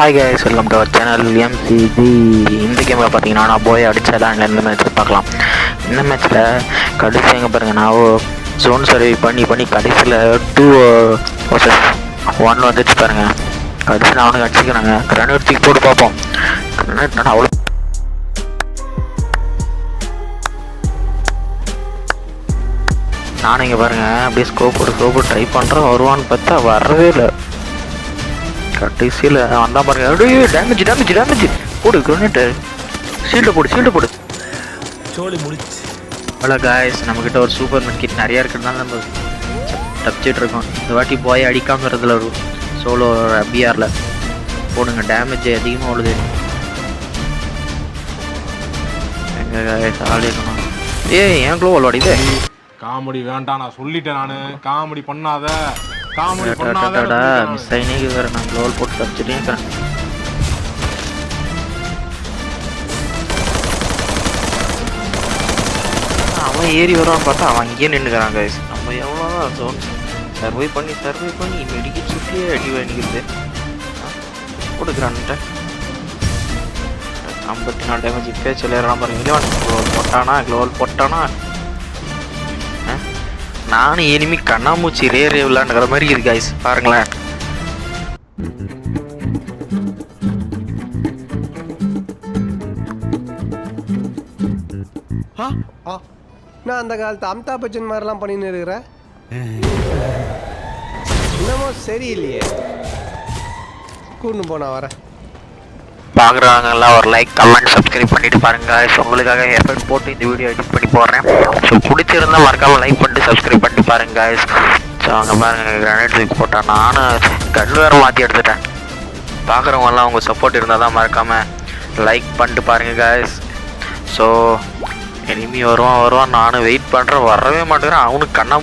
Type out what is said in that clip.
Hi guys, welcome to our channel MCG. இந்த கேமில் பார்த்தீங்கன்னா நான் போய் அடித்ததான் இந்த மேட்ச் பார்க்கலாம். இந்த மேட்ச்சில் கடைசி எங்கே பாருங்கள், நான் ஜோன் சர்வை பண்ணி கடைசியில் 2 vs 1 வந்துச்சு பாருங்கள். கடைசி நான் அவனுக்கு அடிச்சுக்கிறாங்க. கிரானைட் தூக்கி போட்டு பார்ப்போம். கிரானைட் நான் அவ்வளோ நானும் இங்கே பாருங்கள் அப்படியே ஸ்கோப் போட்டு ட்ரை பண்ணுறேன். வருவான்னு பார்த்தா வரவே இல்லை. கடைசியில் வந்தான் பாருங்க. அப்படியே டேமேஜ் போடு. கிரனேட்டு ஷீல்டு போடு. சோலி முடிச்சு. ஹலோ காய்ஸ், நம்மக்கிட்ட ஒரு சூப்பர் மெட் கிட் நிறையா இருக்கிறதுனால நம்ம தப்பிச்சிட்டு இருக்கோம். இந்த வாட்டி போய் அடிக்காமல் இருந்ததில் ஒரு சோலோ பிஆரில் போடுங்க. டேமேஜ் அதிகமாக உள்ளது. எங்கள் காய்ஸ் ஆடிக்கணும். ஏன் க்ளோவல் வாடிது. காமெடி வேண்டாம், நான் சொல்லிட்டேன். நான் காமெடி பண்ணாத. மிஸ் ஆகினே வேறு. நான் க்ளோவல் போட்டு தப்பிச்சுட்டே இருக்கிறேன். அவன் ஏறி வருவான்னு பார்த்தா அவன் அங்கேயே நின்றுக்கிறான் கைஸ். நம்ம எவ்வளோதான் ஜோன் சர்வை பண்ணி மெடிக்கெட் சுற்றியே அடி வாங்கிக்கிறது. கொடுக்குறான்ட்ட 54 டேமேஜ் இப்பே சொல்லிடுறான் பாருங்க. க்ளோவல் போட்டானா நானும் இனிமே கண்ணாமூச்சி ரே விளாண்டுக்கிற மாதிரி இருக்கு கைஸ். பாருங்களேன். நான் அந்த காலத்து அமிதாப் பச்சன் மாதிரிலாம் பண்ணின்னு இருக்கிறேன். இன்னமும் சரியில்லையே. கூண்டு போனா வரேன். பார்க்குறவங்கெல்லாம் ஒரு லைக், கமெண்ட், சப்ஸ்கிரைப் பண்ணிட்டு பாருங்க. உங்களுக்காக எஃபர்ட் போட்டு இந்த வீடியோ எடிட் பண்ணி போடுறேன். ஸோ பிடிச்சிருந்தால் மறக்காமல் லைக் பண்ணிட்டு சப்ஸ்கிரைப் பண்ணிட்டு பாருங்க. ஸோ அங்கே பாருங்க, கிரானைட் தூக்கி போட்டேன். நானும் கன் வேறு மாற்றி எடுத்துட்டேன். பார்க்குறவங்கெல்லாம் உங்கள் சப்போர்ட் இருந்தால் தான் மறக்காமல் லைக் பண்ணிட்டு பாருங்க காய்ஸ். ஸோ எனிமி வருவான். நானும் வெயிட் பண்ணுறேன். வரவே மாட்டேங்கிறேன். அவனுக்கு கண்ணா